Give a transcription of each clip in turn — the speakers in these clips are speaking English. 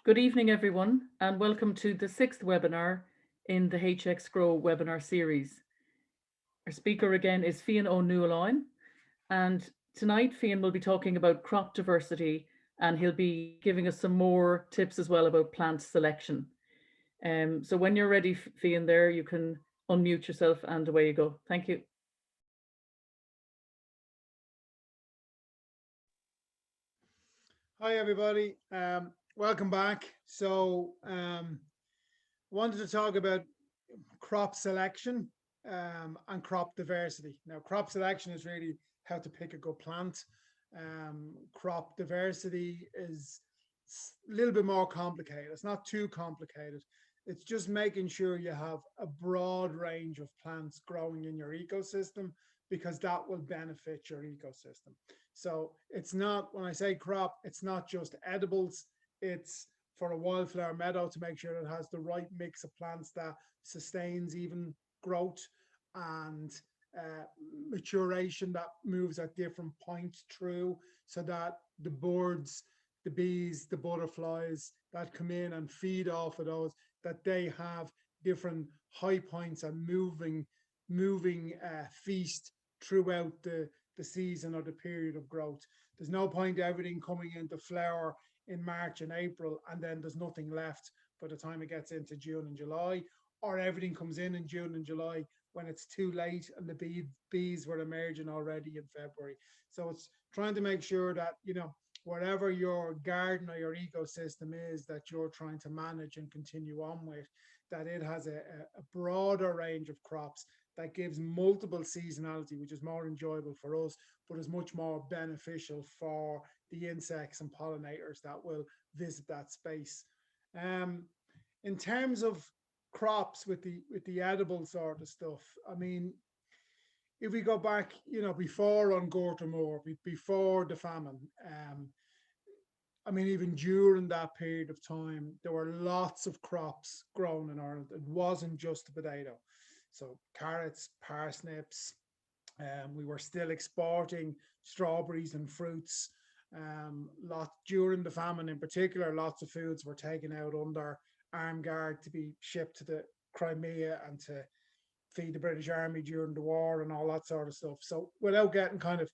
Good evening, everyone, and welcome to the sixth webinar in the HX Grow webinar series. Our speaker again is Fiann Nualláin, and tonight Fiann will be talking about crop diversity, and he'll be giving us some more tips as well about plant selection. So when you're ready, Fiann, there you can unmute yourself and away you go. Thank you. Hi everybody, welcome back. Wanted to talk about crop selection and crop diversity. Now, crop selection is really how to pick a good plant. Crop diversity is a little bit more complicated. It's not too complicated. It's just making sure you have a broad range of plants growing in your ecosystem because that will benefit your ecosystem. So it's not, when I say crop, it's not just edibles, it's for a wildflower meadow to make sure it has the right mix of plants that sustains even growth and uh, maturation that moves at different points through so that the birds, the bees, the butterflies that come in and feed off of those, that they have different high points and moving feast throughout the season or the period of growth. There's no point everything coming into flower in March and April and then there's nothing left by the time it gets into June and July, or everything comes in June and July when it's too late and the bees were emerging already in February. So it's trying to make sure that, whatever your garden or your ecosystem is that you're trying to manage and continue on with, that it has a broader range of crops that gives multiple seasonality, which is more enjoyable for us, but is much more beneficial for the insects and pollinators that will visit that space. Um, in terms of crops with the edible sort of stuff, I mean, if we go back, before on Gortamore, before the famine, I mean, even during that period of time, there were lots of crops grown in Ireland. It wasn't just the potato. So carrots, parsnips, we were still exporting strawberries and fruits. During the famine in particular, lots of foods were taken out under armed guard to be shipped to the Crimea and to feed the British Army during the war and all that sort of stuff. So without getting kind of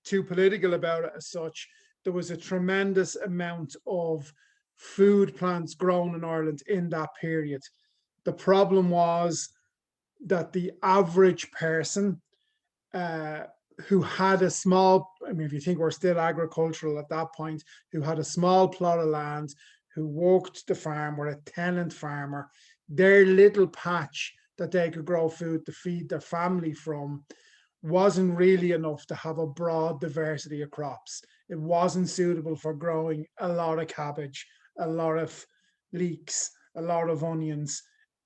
too political about it as such, there was a tremendous amount of food plants grown in Ireland in that period. The problem was that the average person uh, who had a small, I mean, if you think we're still agricultural at that point, who had a small plot of land, who worked the farm, were a tenant farmer, their little patch that they could grow food to feed their family from wasn't really enough to have a broad diversity of crops. It wasn't suitable for growing a lot of cabbage, a lot of leeks, a lot of onions.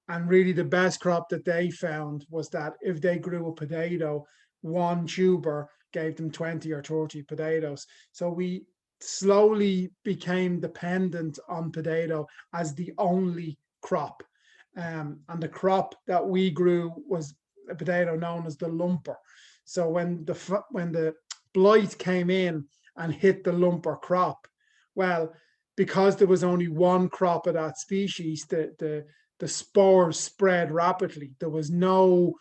And really, the best crop that they found was that if they grew a potato, one tuber gave them 20 or 30 potatoes. So we slowly became dependent on potato as the only crop. And the crop that we grew was a potato known as the lumper. So when the blight came in and hit the lumper crop, well, because there was only one crop of that species, the spores spread rapidly. There was no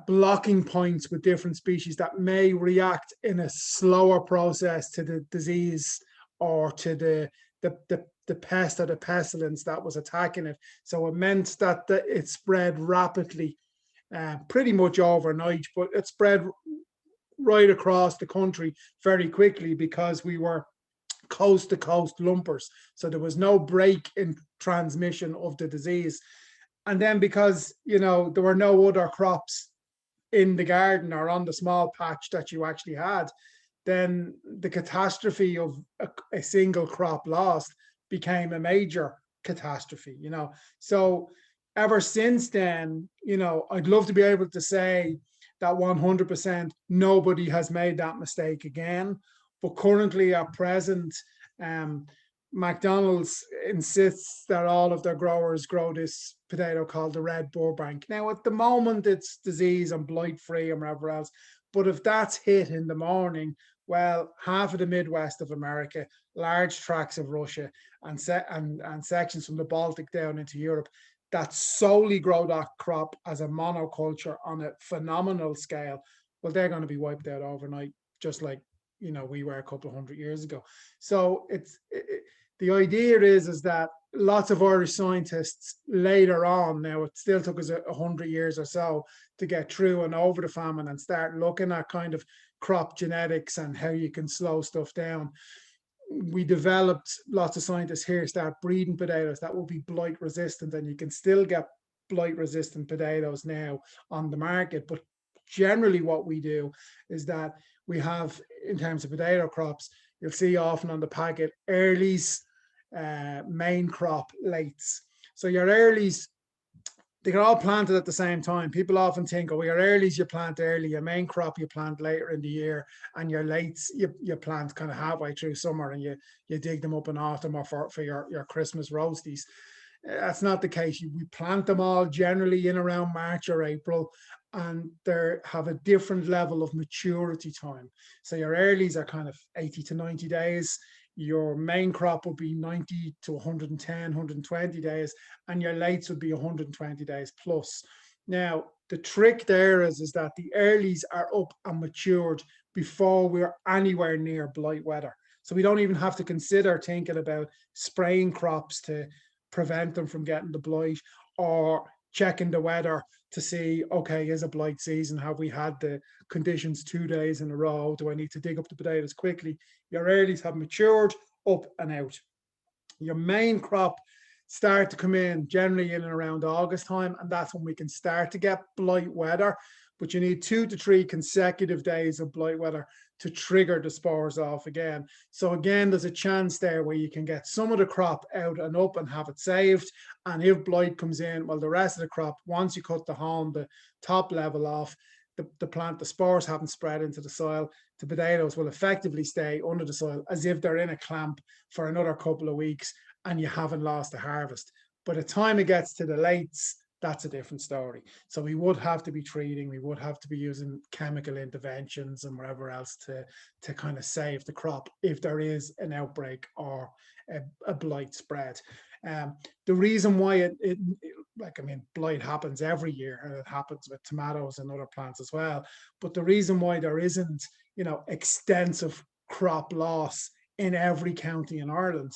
blocking points with different species that may react in a slower process to the disease or to the pest or the pestilence that was attacking it. So it meant that it spread rapidly, pretty much overnight, but it spread right across the country very quickly because we were coast to coast lumpers. So there was no break in transmission of the disease. And then because, there were no other crops in the garden or on the small patch that you actually had, then the catastrophe of a single crop lost became a major catastrophe. So ever since then, I'd love to be able to say that 100% nobody has made that mistake again. But currently at present, um, McDonald's insists that all of their growers grow this potato called the red Burbank. Now, at the moment, it's disease and blight free and whatever else. But if that's hit in the morning, Well, half of the Midwest of America, large tracts of Russia, and sections from the Baltic down into Europe that solely grow that crop as a monoculture on a phenomenal scale, well, they're going to be wiped out overnight, just like we were a couple of 100 years ago. So the idea is that lots of Irish scientists later on, now it still took us 100 years or so to get through and over the famine and start looking at kind of crop genetics and how you can slow stuff down. We developed, lots of scientists here start breeding potatoes that will be blight resistant, and you can still get blight resistant potatoes now on the market. But generally what we do is that we have, in terms of potato crops, you'll see often on the packet earlies, main crop, lates. So your earlies, they get all planted at the same time. People often think, oh, your earlies you plant early, your main crop you plant later in the year, and your lates you plant kind of halfway through summer, and you dig them up in autumn or for your Christmas roasties. That's not the case. We plant them all generally in around March or April, and they have a different level of maturity time. So your earlies are kind of 80 to 90 days. Your main crop would be 90 to 110, 120 days, and your lates would be 120 days plus. Now, the trick there is that the earlies are up and matured before we're anywhere near blight weather. So we don't even have to consider thinking about spraying crops to prevent them from getting the blight, or checking the weather to see, okay, is a blight season? Have we had the conditions 2 days in a row? Do I need to dig up the potatoes quickly? Your earlies have matured, up and out. Your main crop start to come in generally in and around August time, and that's when we can start to get blight weather. But you need 2 to 3 consecutive days of blight weather to trigger the spores off again. So again, there's a chance there where you can get some of the crop out and up and have it saved. And if blight comes in, well, the rest of the crop, once you cut the haulm, the top level off, the spores haven't spread into the soil, the potatoes will effectively stay under the soil as if they're in a clamp for another couple of weeks, and you haven't lost the harvest. By the time it gets to the lates, that's a different story. So we would have to be treating, we would have to be using chemical interventions and whatever else to kind of save the crop if there is an outbreak or a blight spread. The reason why blight happens every year, and it happens with tomatoes and other plants as well. But the reason why there isn't, extensive crop loss in every county in Ireland,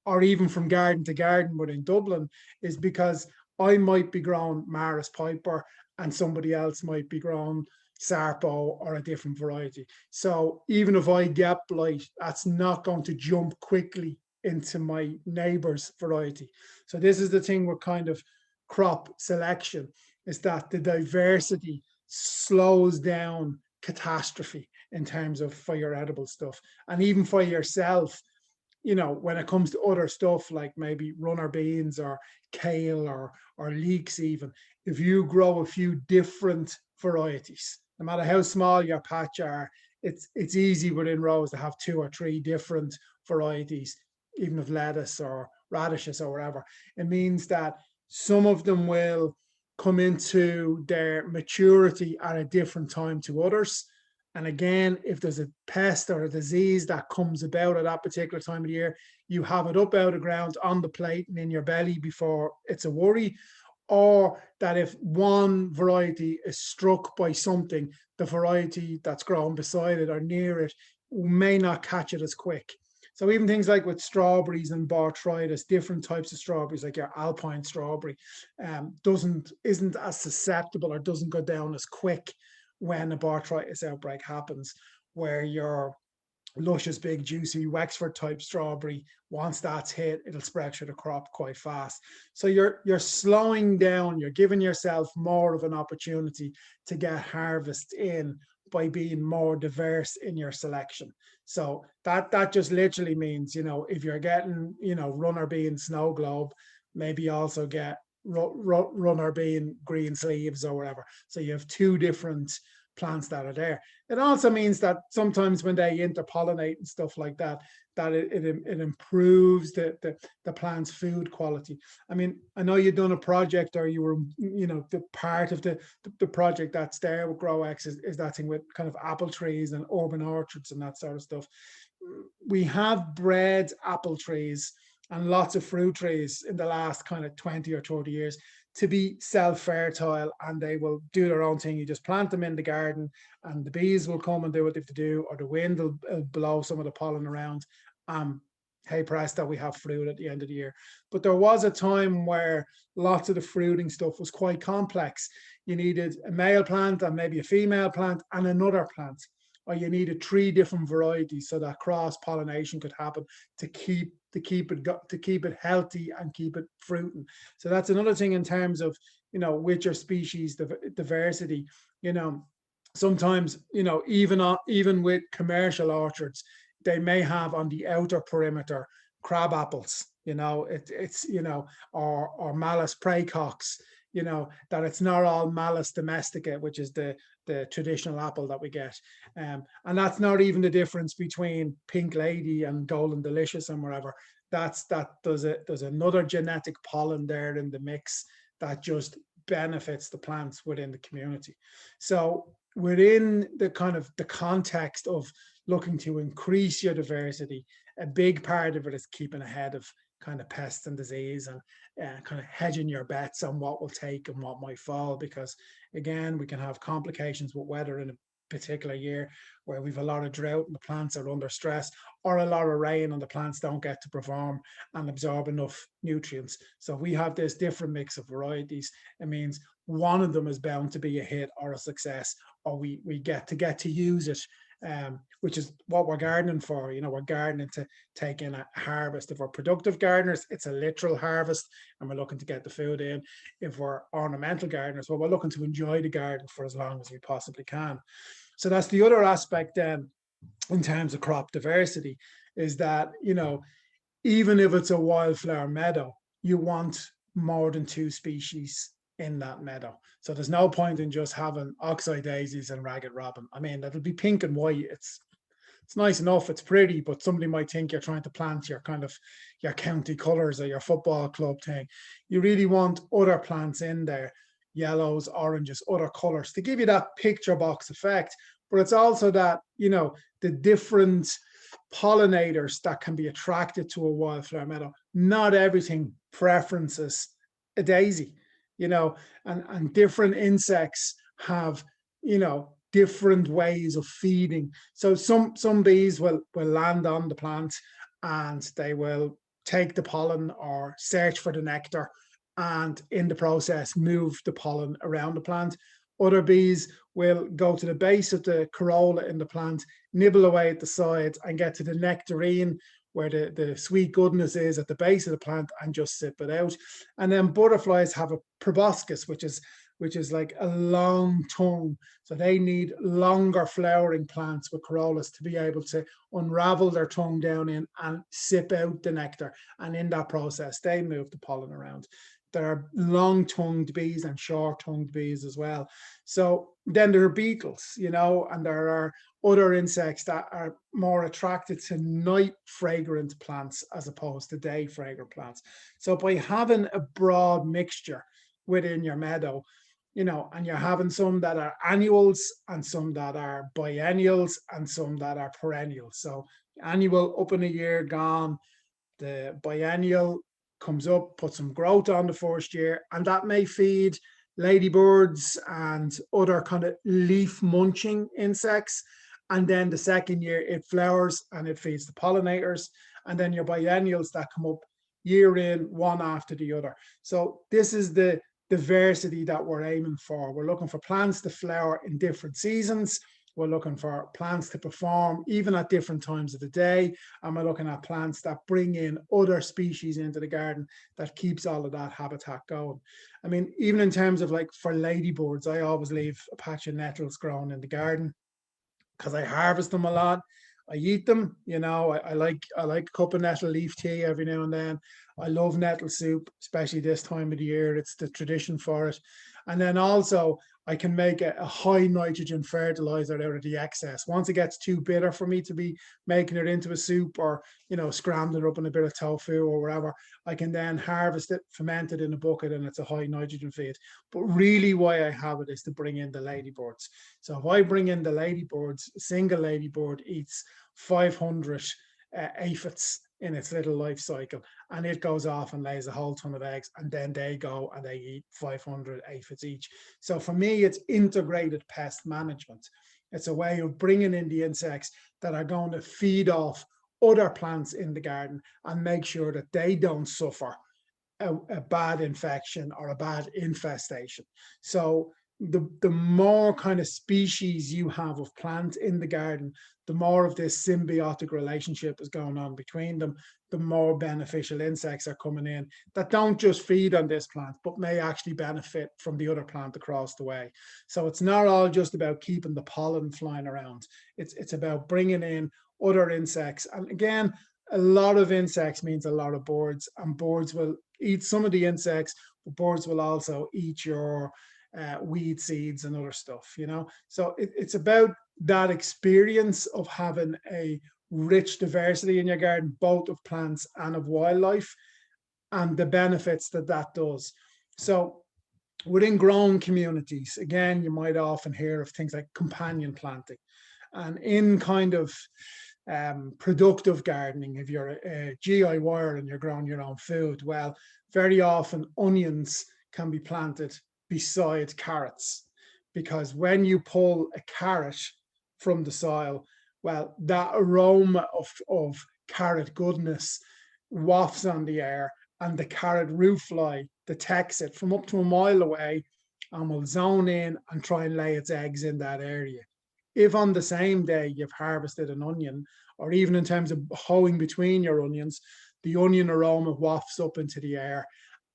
or even from garden to garden within Dublin, is because I might be growing Maris Piper and somebody else might be growing Sarpo or a different variety. So even if I get blight, that's not going to jump quickly into my neighbor's variety. So this is the thing with kind of crop selection, is that the diversity slows down catastrophe in terms of for your edible stuff. And even for yourself, when it comes to other stuff like maybe runner beans or kale or leeks, even if you grow a few different varieties, no matter how small your patch are, it's easy within rows to have 2 or 3 different varieties, even of lettuce or radishes or whatever. It means that some of them will come into their maturity at a different time to others. And again, if there's a pest or a disease that comes about at that particular time of the year, you have it up out of ground on the plate and in your belly before it's a worry. Or that if one variety is struck by something, the variety that's grown beside it or near it may not catch it as quick. So even things like with strawberries and botrytis, different types of strawberries, like your alpine strawberry, isn't as susceptible or doesn't go down as quick when a botrytis outbreak happens, where your luscious, big, juicy Wexford type strawberry, once that's hit, it'll spread through the crop quite fast. So you're slowing down, you're giving yourself more of an opportunity to get harvest in by being more diverse in your selection. So that just literally means, if you're getting, runner bean snow globe, maybe also get runner bean green sleeves or whatever. So you have 2 different plants that are there. It also means that sometimes when they interpollinate and stuff like that, that it improves the plant's food quality. I mean, I know you've done a project, or you were, the part of the project that's there with GrowX is that thing with kind of apple trees and urban orchards and that sort of stuff. We have bred apple trees and lots of fruit trees in the last kind of 20 or 30 years to be self-fertile, and they will do their own thing. You just plant them in the garden and the bees will come and do what they have to do, or the wind will blow some of the pollen around. Hey presto, we have fruit at the end of the year. But there was a time where lots of the fruiting stuff was quite complex. You needed a male plant and maybe a female plant and another plant, or you needed 3 different varieties so that cross pollination could happen to keep it healthy and keep it fruiting. So that's another thing in terms of, with your species diversity. Sometimes, even with commercial orchards, they may have on the outer perimeter crab apples, or Malus praecox, that it's not all Malus domestica, which is the traditional apple that we get. And that's not even the difference between Pink Lady and Golden Delicious and wherever. There's another genetic pollen there in the mix that just benefits the plants within the community. So within the kind of the context of looking to increase your diversity, a big part of it is keeping ahead of kind of pests and disease, and kind of hedging your bets on what will take and what might fall, because again, we can have complications with weather in a particular year where we've a lot of drought and the plants are under stress, or a lot of rain and the plants don't get to perform and absorb enough nutrients. So we have this different mix of varieties. It means one of them is bound to be a hit or a success, or we get to use it, which is what we're gardening for. We're gardening to take in a harvest. If we're productive gardeners, it's a literal harvest and we're looking to get the food in. If we're ornamental gardeners, well, we're looking to enjoy the garden for as long as we possibly can. So that's the other aspect then in terms of crop diversity, is that, even if it's a wildflower meadow, you want more than 2 species in that meadow. So there's no point in just having oxeye daisies and ragged robin. I mean, that'll be pink and white. It's nice enough, it's pretty, but somebody might think you're trying to plant your kind of your county colors or your football club thing. You really want other plants in there, yellows, oranges, other colors, to give you that picture box effect. But it's also that, the different pollinators that can be attracted to a wildflower meadow. Not everything preferences a daisy, and different insects have, different ways of feeding. So some bees will land on the plant and they will take the pollen or search for the nectar, and in the process move the pollen around the plant. Other bees will go to the base of the corolla in the plant, nibble away at the sides and get to the nectarine where the sweet goodness is at the base of the plant, and just sip it out. And then butterflies have a proboscis, which is like a long tongue. So they need longer flowering plants with corollas to be able to unravel their tongue down in and sip out the nectar. And in that process, they move the pollen around. There are long-tongued bees and short-tongued bees as well. So then there are beetles, and there are other insects that are more attracted to night fragrant plants as opposed to day fragrant plants. So by having a broad mixture within your meadow, and you're having some that are annuals and some that are biennials and some that are perennials. So annual up in a year, gone. The biennial comes up, puts some growth on the first year, and that may feed ladybirds and other kind of leaf munching insects. And then the second year it flowers and it feeds the pollinators. And then your biennials that come up year in, one after the other. So this is the diversity that we're aiming for. We're looking for plants to flower in different seasons. We're looking for plants to perform even at different times of the day. And we're looking at plants that bring in other species into the garden that keeps all of that habitat going. I mean, even in terms of like for ladybirds, I always leave a patch of nettles growing in the garden because I harvest them a lot. I eat them, I like a cup of nettle leaf tea every now and then. I love nettle soup, especially this time of the year. It's the tradition for it. And then also I can make a high nitrogen fertilizer out of the excess. Once it gets too bitter for me to be making it into a soup, or, scrambling it up in a bit of tofu or whatever, I can then harvest it, ferment it in a bucket, and it's a high nitrogen feed. But really why I have it is to bring in the ladybirds. So if I bring in the ladybirds, a single ladybird eats 500 aphids in its little life cycle, and it goes off and lays a whole ton of eggs, and then they go and they eat 500 aphids each. So for me, it's integrated pest management. It's a way of bringing in the insects that are going to feed off other plants in the garden and make sure that they don't suffer a bad infection or a bad infestation. So the more kind of species you have of plants in the garden, the more of this symbiotic relationship is going on between them, the more beneficial insects are coming in that don't just feed on this plant, but may actually benefit from the other plant across the way. So it's not all just about keeping the pollen flying around. It's about bringing in other insects. And again, a lot of insects means a lot of birds, and birds will eat some of the insects, but birds will also eat your weed seeds and other stuff, So it's about that experience of having a rich diversity in your garden, both of plants and of wildlife, and the benefits that that does. So within growing communities, again, you might often hear of things like companion planting. And in kind of productive gardening, if you're a GI and you're growing your own food, well, very often onions can be planted beside carrots, because when you pull a carrot from the soil, well, that aroma of carrot goodness wafts on the air, and the carrot root fly detects it from up to a mile away and will zone in and try and lay its eggs in that area. If on the same day you've harvested an onion, or even in terms of hoeing between your onions, the onion aroma wafts up into the air,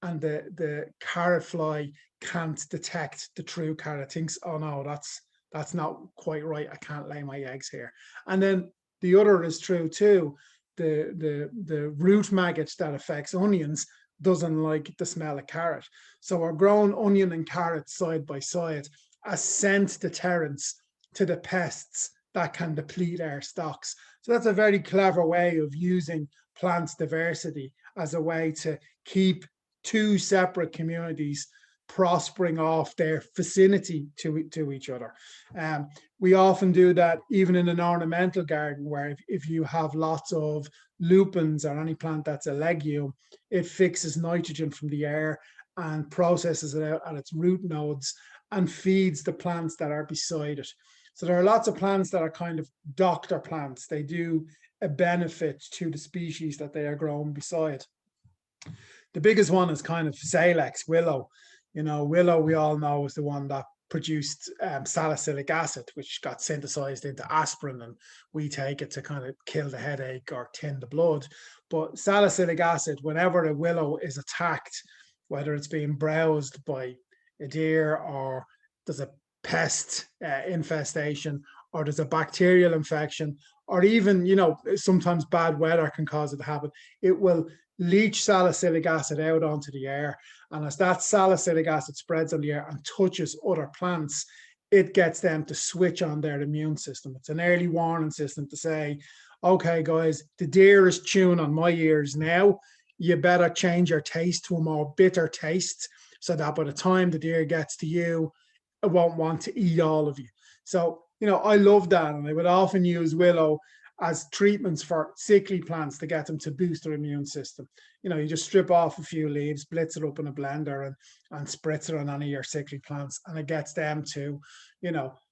and the carrot fly can't detect the true carrot, thinks, oh no, that's not quite right, I can't lay my eggs here. And then the other is true too. The root maggot that affects onions doesn't like the smell of carrot. So we're growing onion and carrot side by side as scent deterrents to the pests that can deplete our stocks. So that's a very clever way of using plants diversity as a way to keep two separate communities prospering off their vicinity to each other. We often do that even in an ornamental garden, where if you have lots of lupins or any plant that's a legume, it fixes nitrogen from the air and processes it out at its root nodes and feeds the plants that are beside it. So there are lots of plants that are kind of doctor plants. They do a benefit to the species that they are grown beside. The biggest one is kind of Salix, willow. Willow, we all know, is the one that produced salicylic acid, which got synthesized into aspirin, and we take it to kind of kill the headache or thin the blood. But salicylic acid, whenever a willow is attacked, whether it's being browsed by a deer, or there's a pest infestation, or there's a bacterial infection, or even, sometimes bad weather can cause it to happen, it will leach salicylic acid out onto the air. And as that salicylic acid spreads on the air and touches other plants, it gets them to switch on their immune system. It's an early warning system to say, okay, guys, the deer is chewing on my ears now. You better change your taste to a more bitter taste, so that by the time the deer gets to you, it won't want to eat all of you. So, I love that. And I would often use willow as treatments for sickly plants to get them to boost their immune system. You just strip off a few leaves, blitz it up in a blender, and spritz it on any of your sickly plants, and it gets them to,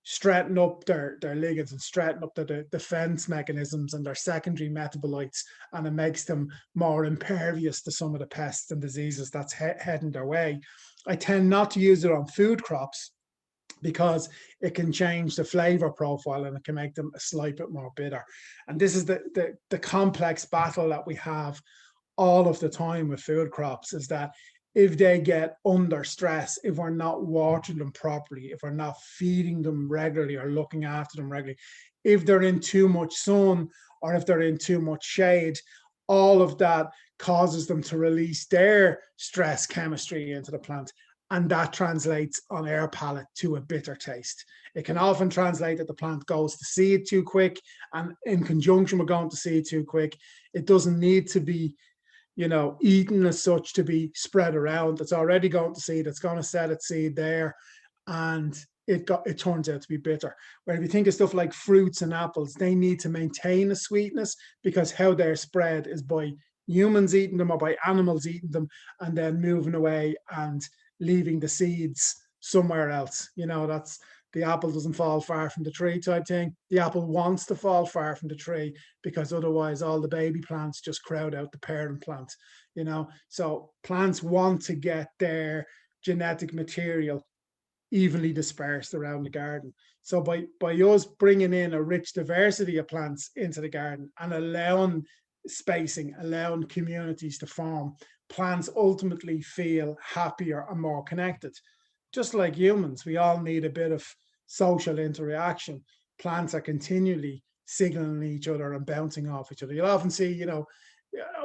straighten up their ligands and straighten up the defense mechanisms and their secondary metabolites, and it makes them more impervious to some of the pests and diseases that's heading their way. I tend not to use it on food crops, because it can change the flavor profile and it can make them a slight bit more bitter. And this is the complex battle that we have all of the time with food crops, is that if they get under stress, if we're not watering them properly, if we're not feeding them regularly or looking after them regularly, if they're in too much sun or if they're in too much shade, all of that causes them to release their stress chemistry into the plant. and that translates on our palate to a bitter taste. It can often translate that the plant goes to seed too quick, and in conjunction with going to seed too quick, it doesn't need to be, eaten as such to be spread around. It's already going to seed. It's going to set its seed there, and it turns out to be bitter. Where if you think of stuff like fruits and apples, they need to maintain a sweetness because how they're spread is by humans eating them or by animals eating them and then moving away and leaving the seeds somewhere else. That's the apple doesn't fall far from the tree type thing. The apple wants to fall far from the tree because otherwise all the baby plants just crowd out the parent plant. So plants want to get their genetic material evenly dispersed around the garden. So by us bringing in a rich diversity of plants into the garden and allowing spacing, allowing communities to form, plants ultimately feel happier and more connected. Just like humans, we all need a bit of social interaction. Plants are continually signaling each other and bouncing off each other. You'll often see,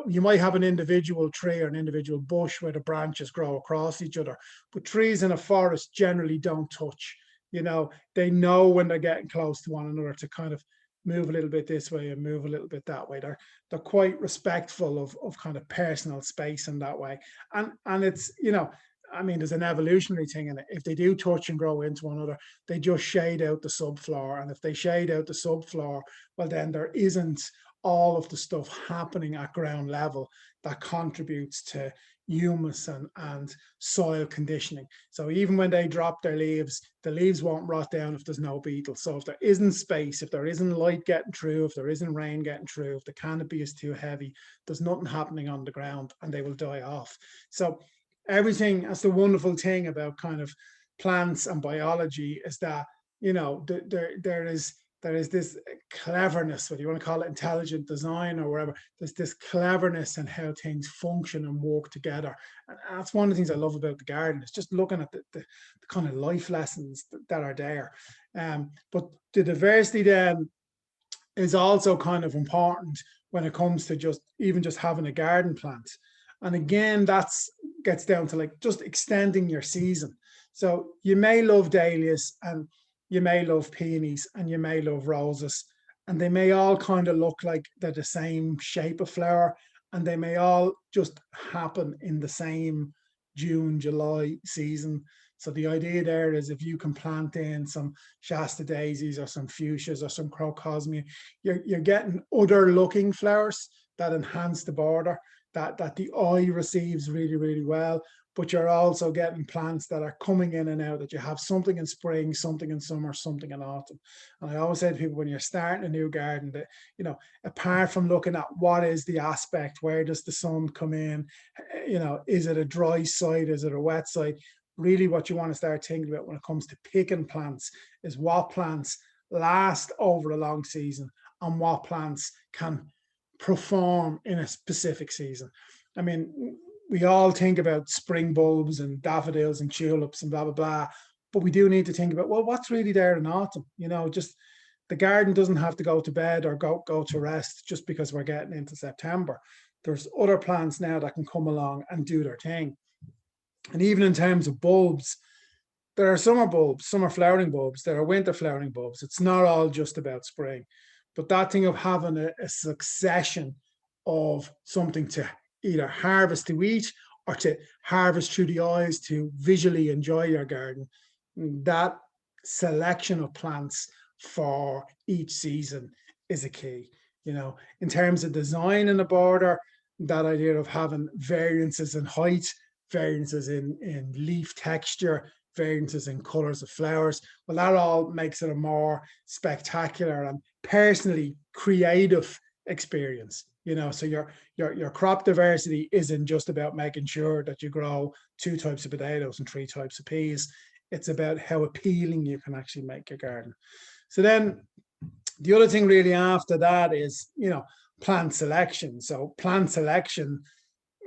you might have an individual tree or an individual bush where the branches grow across each other, but trees in a forest generally don't touch. They know when they're getting close to one another to kind of move a little bit this way and move a little bit that way. They're quite respectful of kind of personal space in that way. And it's, there's an evolutionary thing in it. If they do touch and grow into one another, they just shade out the subfloor. And if they shade out the subfloor, well, then there isn't all of the stuff happening at ground level that contributes to humus and soil conditioning. So even when they drop their leaves, the leaves won't rot down if there's no beetles. So if there isn't space, if there isn't light getting through, if there isn't rain getting through, if the canopy is too heavy, there's nothing happening on the ground and they will die off. So everything, that's the wonderful thing about kind of plants and biology, is that, there is this cleverness, whether you want to call it intelligent design or whatever, there's this cleverness in how things function and work together. And that's one of the things I love about the garden, is just looking at the kind of life lessons that are there. But the diversity then is also kind of important when it comes to just having a garden plant. And again, that's gets down to like just extending your season. So you may love dahlias and you may love peonies and you may love roses, and they may all kind of look like they're the same shape of flower, and they may all just happen in the same June, July season. So the idea there is if you can plant in some Shasta daisies or some fuchsias or some crocosmia, you're getting other looking flowers that enhance the border, that the eye receives really, really well. But you're also getting plants that are coming in and out, that you have something in spring, something in summer, something in autumn. And I always say to people, when you're starting a new garden, that, apart from looking at what is the aspect, where does the sun come in, is it a dry site, is it a wet site? Really what you want to start thinking about when it comes to picking plants is what plants last over a long season and what plants can perform in a specific season. I mean, we all think about spring bulbs and daffodils and tulips and blah, blah, blah. But we do need to think about, well, what's really there in autumn? Just the garden doesn't have to go to bed or go to rest just because we're getting into September. There's other plants now that can come along and do their thing. And even in terms of bulbs, there are summer bulbs, summer flowering bulbs, there are winter flowering bulbs. It's not all just about spring. But that thing of having a succession of something to either harvest to eat or to harvest through the eyes to visually enjoy your garden, that selection of plants for each season is a key. In terms of design in the border, that idea of having variances in height, variances in leaf texture, variances in colors of flowers, well, that all makes it a more spectacular and personally creative experience. So your crop diversity isn't just about making sure that you grow 2 types of potatoes and 3 types of peas. It's about how appealing you can actually make your garden. So then the other thing really after that is, plant selection. So plant selection,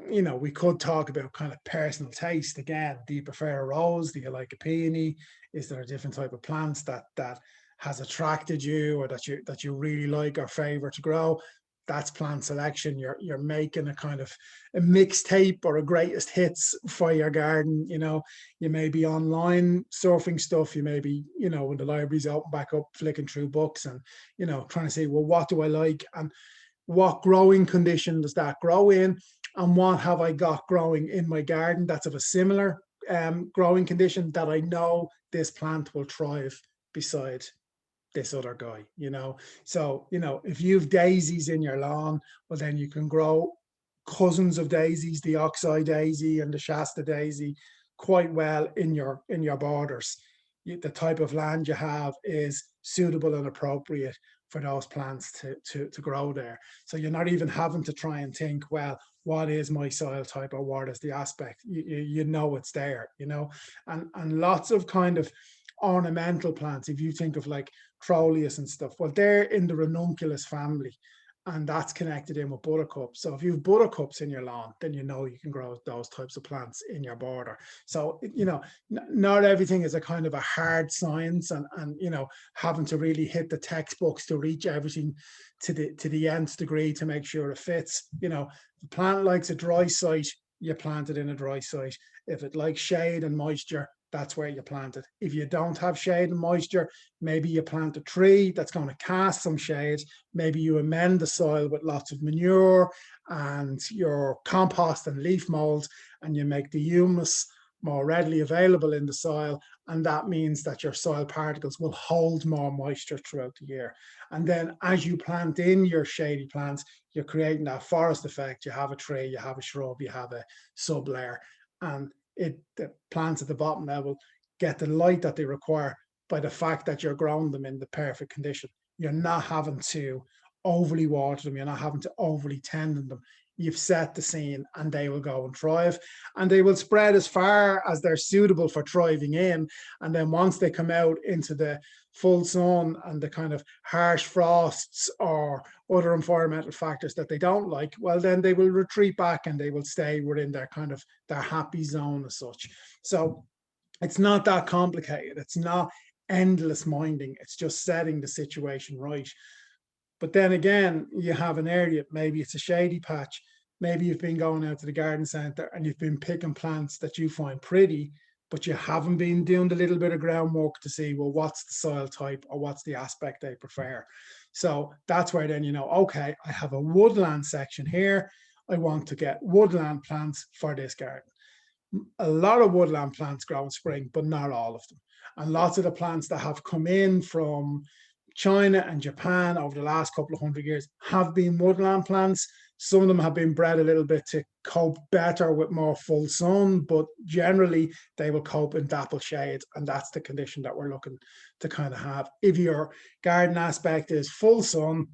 we could talk about kind of personal taste again. Do you prefer a rose? Do you like a peony? Is there a different type of plants that has attracted you or that you really like or favor to grow? that's plant selection. You're making a kind of a mixtape or a greatest hits for your garden. You know, you may be online surfing stuff. You may be, you know, when the library's open back up, flicking through books and, you know, trying to say, well, what do I like? And what growing condition does that grow in? And what have I got growing in my garden that's of a similar growing condition that I know this plant will thrive beside this other guy, you know. So, you know, if you've daisies in your lawn, well, then you can grow cousins of daisies, the oxeye daisy and the Shasta daisy, quite well in your borders. The type of land you have is suitable and appropriate for those plants to grow there. So you're not even having to try and think, well, what is my soil type or what is the aspect? You know it's there, you know. And lots of kind of ornamental plants, if you think of like Troleus and stuff, well, they're in the ranunculus family, and that's connected in with buttercups. So if you have buttercups in your lawn, then you know you can grow those types of plants in your border. So, you know, not everything is a kind of a hard science and you know, having to really hit the textbooks to reach everything to the nth degree to make sure it fits. You know, the plant likes a dry site, you plant it in a dry site. If it likes shade and moisture, that's where you plant it. If you don't have shade and moisture, maybe you plant a tree that's going to cast some shade. Maybe you amend the soil with lots of manure and your compost and leaf mold, and you make the humus more readily available in the soil. And that means that your soil particles will hold more moisture throughout the year. And then as you plant in your shady plants, you're creating that forest effect. You have a tree, you have a shrub, you have a sublayer, and the plants at the bottom level get the light that they require by the fact that you're growing them in the perfect condition. You're not having to overly water them. You're not having to overly tend them. You've set the scene and they will go and thrive, and they will spread as far as they're suitable for thriving in. And then once they come out into the full sun and the kind of harsh frosts or other environmental factors that they don't like, well, then they will retreat back and they will stay within their kind of their happy zone as such. So it's not that complicated. It's not endless minding. It's just setting the situation right. But then again, you have an area, maybe it's a shady patch. Maybe you've been going out to the garden centre and you've been picking plants that you find pretty, but you haven't been doing the little bit of groundwork to see, well, what's the soil type or what's the aspect they prefer. So that's where then you know, okay, I have a woodland section here. I want to get woodland plants for this garden. A lot of woodland plants grow in spring, but not all of them. And lots of the plants that have come in from China and Japan over the last couple of 100 years have been woodland plants. Some of them have been bred a little bit to cope better with more full sun, but generally they will cope in dapple shade, and that's the condition that we're looking to kind of have. If your garden aspect is full sun,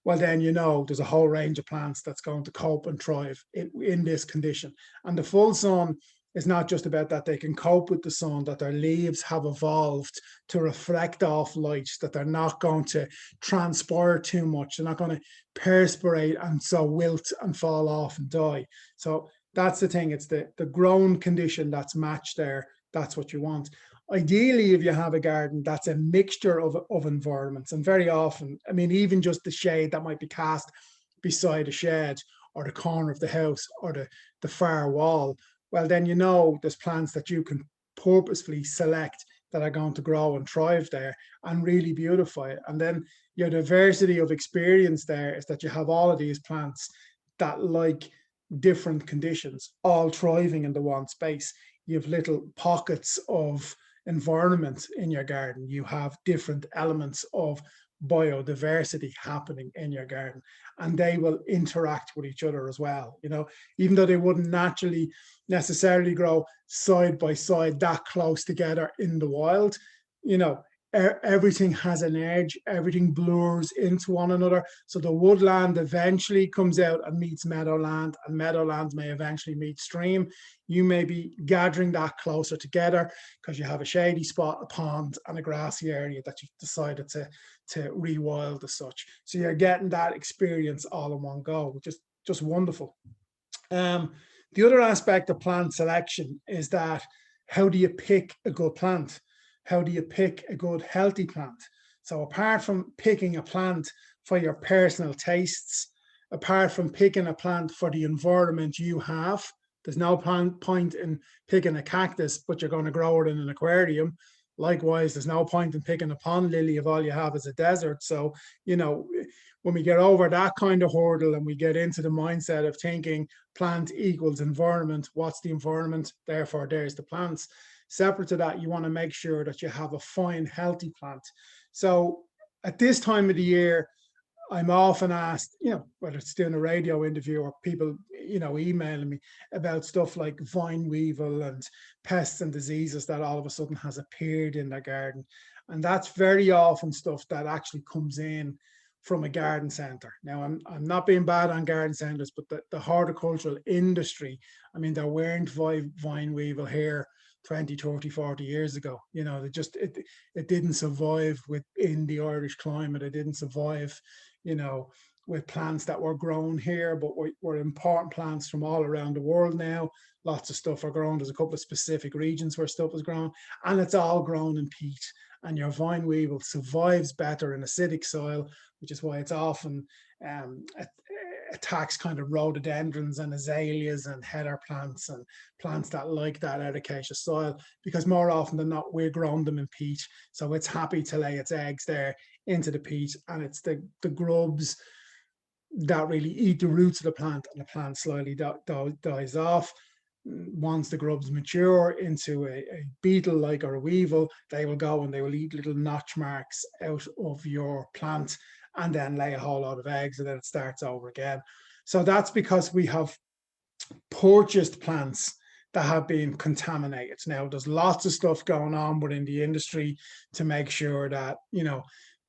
well, then you know there's a whole range of plants that's going to cope and thrive in this condition. And the full sun is not just about that they can cope with the sun, that their leaves have evolved to reflect off light, that they're not going to transpire too much, they're not going to perspirate and so wilt and fall off and die. So that's the thing, it's the grown condition that's matched there. That's what you want. Ideally, if you have a garden, that's a mixture of environments. And very often, I mean, even just the shade that might be cast beside a shed or the corner of the house or the far wall, well, then you know there's plants that you can purposefully select that are going to grow and thrive there and really beautify it. And then your diversity of experience there is that you have all of these plants that like different conditions, all thriving in the one space. You have little pockets of environment in your garden. You have different elements of biodiversity happening in your garden, and they will interact with each other as well. You know, even though they wouldn't naturally necessarily grow side by side that close together in the wild, you know, everything has an edge, everything blurs into one another. So the woodland eventually comes out and meets meadowland, and meadowlands may eventually meet stream. You may be gathering that closer together because you have a shady spot, a pond, and a grassy area that you've decided to rewild as such. So you're getting that experience all in one go, which is just wonderful. The other aspect of plant selection is that how do you pick a good plant? How do you pick a good healthy plant? So apart from picking a plant for your personal tastes, apart from picking a plant for the environment you have. There's no point in picking a cactus, but you're going to grow it in an aquarium. Likewise, there's no point in picking a pond lily if all you have is a desert. So, you know, when we get over that kind of hurdle and we get into the mindset of thinking plant equals environment, what's the environment? Therefore, there's the plants. Separate to that, you want to make sure that you have a fine, healthy plant. So at this time of the year, I'm often asked, you know, whether it's doing a radio interview or people, you know, emailing me about stuff like vine weevil and pests and diseases that all of a sudden has appeared in their garden. And that's very often stuff that actually comes in from a garden centre. Now, I'm not being bad on garden centres, but the horticultural industry, I mean, there weren't vine weevil here 20, 30, 40 years ago. You know, it didn't survive within the Irish climate. It didn't survive, you know, with plants that were grown here, but were important plants from all around the world now. Lots of stuff are grown. There's a couple of specific regions where stuff is grown, and it's all grown in peat. And your vine weevil survives better in acidic soil, which is why it's often attacks kind of rhododendrons and azaleas and heather plants and plants that like that ericaceous soil, because more often than not, we're growing them in peat. So it's happy to lay its eggs there into the peat, and it's the grubs that really eat the roots of the plant, and the plant slowly dies off. Once the grubs mature into a beetle-like or a weevil, they will go and they will eat little notch marks out of your plant and then lay a whole lot of eggs, and then it starts over again. So that's because we have purchased plants that have been contaminated. Now, there's lots of stuff going on within the industry to make sure that, you know,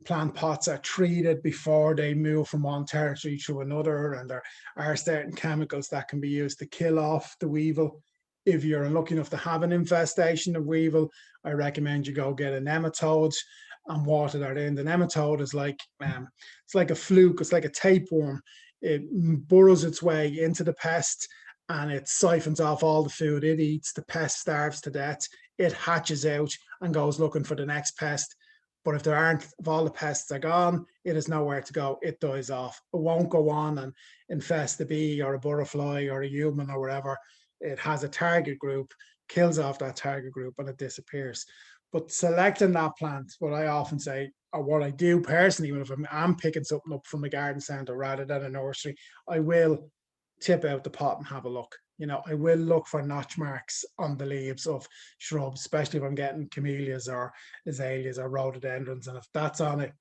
plant pots are treated before they move from one territory to another, and there are certain chemicals that can be used to kill off the weevil. If you're unlucky enough to have an infestation of weevil, I recommend you go get a nematode and water that in. The nematode is like it's like a fluke, it's like a tapeworm. It burrows its way into the pest and it siphons off all the food it eats. The pest starves to death. It hatches out and goes looking for the next pest. But if all the pests are gone, it has nowhere to go. It dies off. It won't go on and infest a bee or a butterfly or a human or whatever. It has a target group, kills off that target group, and it disappears. But selecting that plant, what I often say, or what I do personally, when if I'm picking something up from a garden centre rather than a nursery, I will tip out the pot and have a look. You know, I will look for notch marks on the leaves of shrubs, especially if I'm getting camellias or azaleas or rhododendrons. And if that's on it,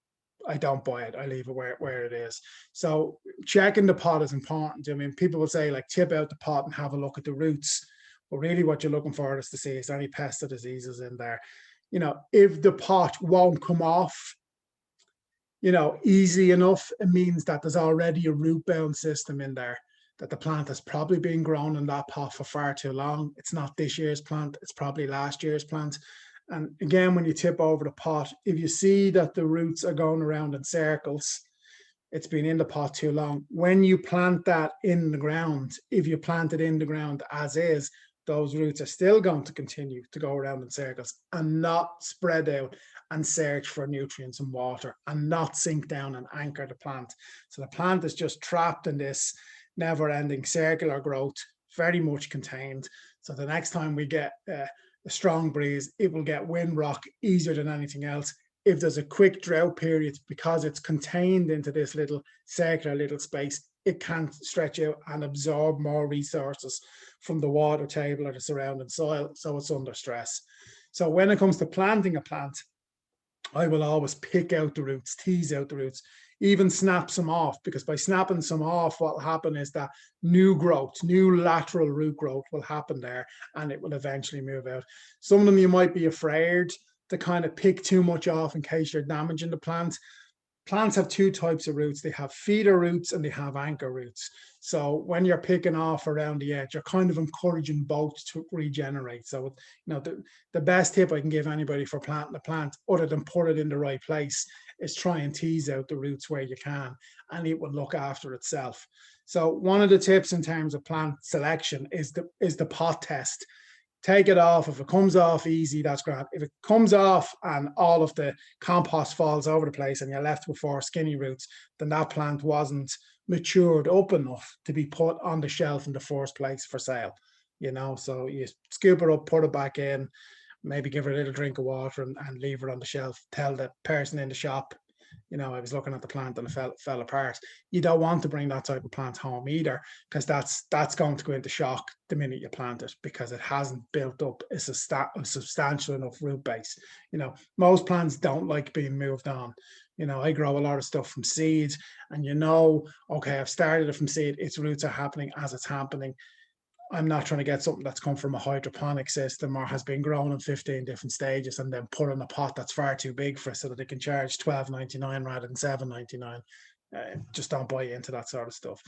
I don't buy it. I leave it where it is. So checking the pot is important. I mean, people will say like tip out the pot and have a look at the roots. But really what you're looking for is to see is there any pests or diseases in there. You know, if the pot won't come off, you know, easy enough, it means that there's already a root bound system in there, that the plant has probably been grown in that pot for far too long. It's not this year's plant, it's probably last year's plant. And again, when you tip over the pot, if you see that the roots are going around in circles, it's been in the pot too long. When you plant that in the ground, if you plant it in the ground as is, those roots are still going to continue to go around in circles and not spread out and search for nutrients and water and not sink down and anchor the plant. So the plant is just trapped in this never-ending circular growth, very much contained. So the next time we get a strong breeze, it will get wind rock easier than anything else. If there's a quick drought period, because it's contained into this little circular little space, it can stretch out and absorb more resources from the water table or the surrounding soil, so it's under stress. So when it comes to planting a plant, I will always pick out the roots, tease out the roots, even snap some off, because by snapping some off, what will happen is that new growth, new lateral root growth will happen there, and it will eventually move out. Some of them you might be afraid to kind of pick too much off in case you're damaging the plant. Plants have two types of roots. They have feeder roots and they have anchor roots. So when you're picking off around the edge, you're kind of encouraging both to regenerate. So, you know, the best tip I can give anybody for planting a plant, other than put it in the right place, is try and tease out the roots where you can, and it will look after itself. So one of the tips in terms of plant selection is the pot test. Take it off. If it comes off easy, that's great. If it comes off and all of the compost falls over the place and you're left with 4 skinny roots, then that plant wasn't matured up enough to be put on the shelf in the first place for sale. So you scoop it up, put it back in, maybe give her a little drink of water and leave her on the shelf. Tell the person in the shop, I was looking at the plant and it fell apart. You don't want to bring that type of plant home either, because that's going to go into shock the minute you plant it, because it hasn't built up a substantial enough root base. Most plants don't like being moved on. I grow a lot of stuff from seed, and okay, I've started it from seed, its roots are happening as it's happening. I'm not trying to get something that's come from a hydroponic system or has been grown in 15 different stages and then put in a pot that's far too big for it so that they can charge $12.99 rather than $7.99. Just don't buy into that sort of stuff.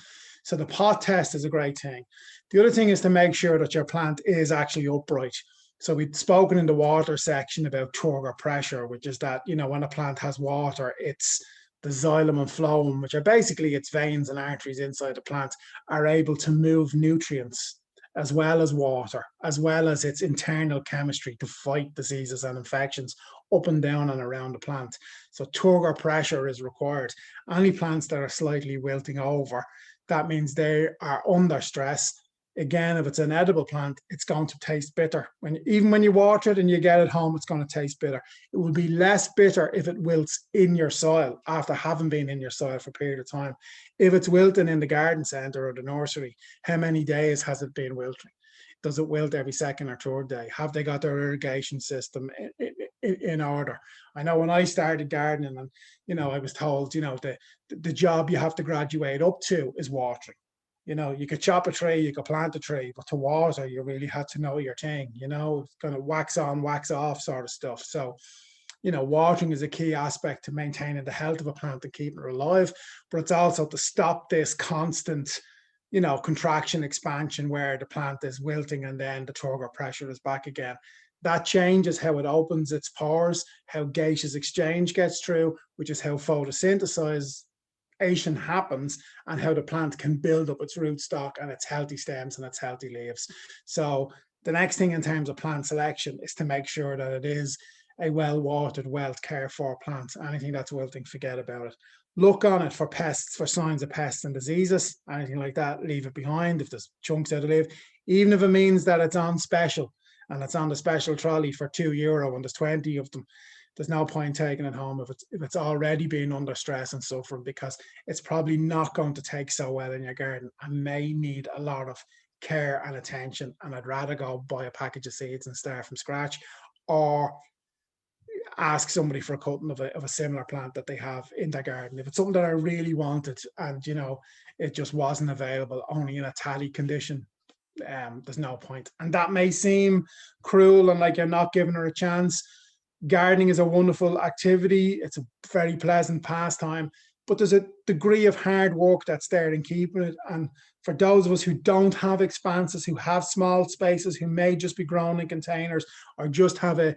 So the pot test is a great thing. The other thing is to make sure that your plant is actually upright. So we've spoken in the water section about turgor pressure, which is that, when a plant has water, it's the xylem and phloem, which are basically its veins and arteries inside the plant, are able to move nutrients as well as water, as well as its internal chemistry to fight diseases and infections up and down and around the plant. So turgor pressure is required. Any plants that are slightly wilting over, that means they are under stress. Again, if it's an edible plant, it's going to taste bitter. Even when you water it and you get it home, it's going to taste bitter. It will be less bitter if it wilts in your soil after having been in your soil for a period of time. If it's wilting in the garden centre or the nursery, how many days has it been wilting? Does it wilt every second or third day? Have they got their irrigation system in order? I know when I started gardening, and I was told, the job you have to graduate up to is watering. You could chop a tree, you could plant a tree, but to water, you really had to know your thing, kind of wax on, wax off sort of stuff. So, watering is a key aspect to maintaining the health of a plant and keeping it alive, but it's also to stop this constant, contraction, expansion where the plant is wilting and then the turgor pressure is back again. That changes how it opens its pores, how gaseous exchange gets through, which is how photosynthesis happens, and how the plant can build up its rootstock and its healthy stems and its healthy leaves. So the next thing in terms of plant selection is to make sure that it is a well-watered, well-cared for plant. Anything that's wilting, forget about it. Look on it for pests, for signs of pests and diseases. Anything like that, leave it behind. If there's chunks out of leaf, even if it means that it's on special and it's on the special trolley for €2 and there's 20 of them, there's no point taking it home if it's already been under stress and suffering, because it's probably not going to take so well in your garden and may need a lot of care and attention. And I'd rather go buy a package of seeds and start from scratch, or ask somebody for a cutting of a similar plant that they have in their garden. If it's something that I really wanted and it just wasn't available, only in a tally condition, there's no point. And that may seem cruel and like you're not giving her a chance. Gardening is a wonderful activity. It's a very pleasant pastime, but there's a degree of hard work that's there in keeping it. And for those of us who don't have expanses, who have small spaces, who may just be grown in containers or just have a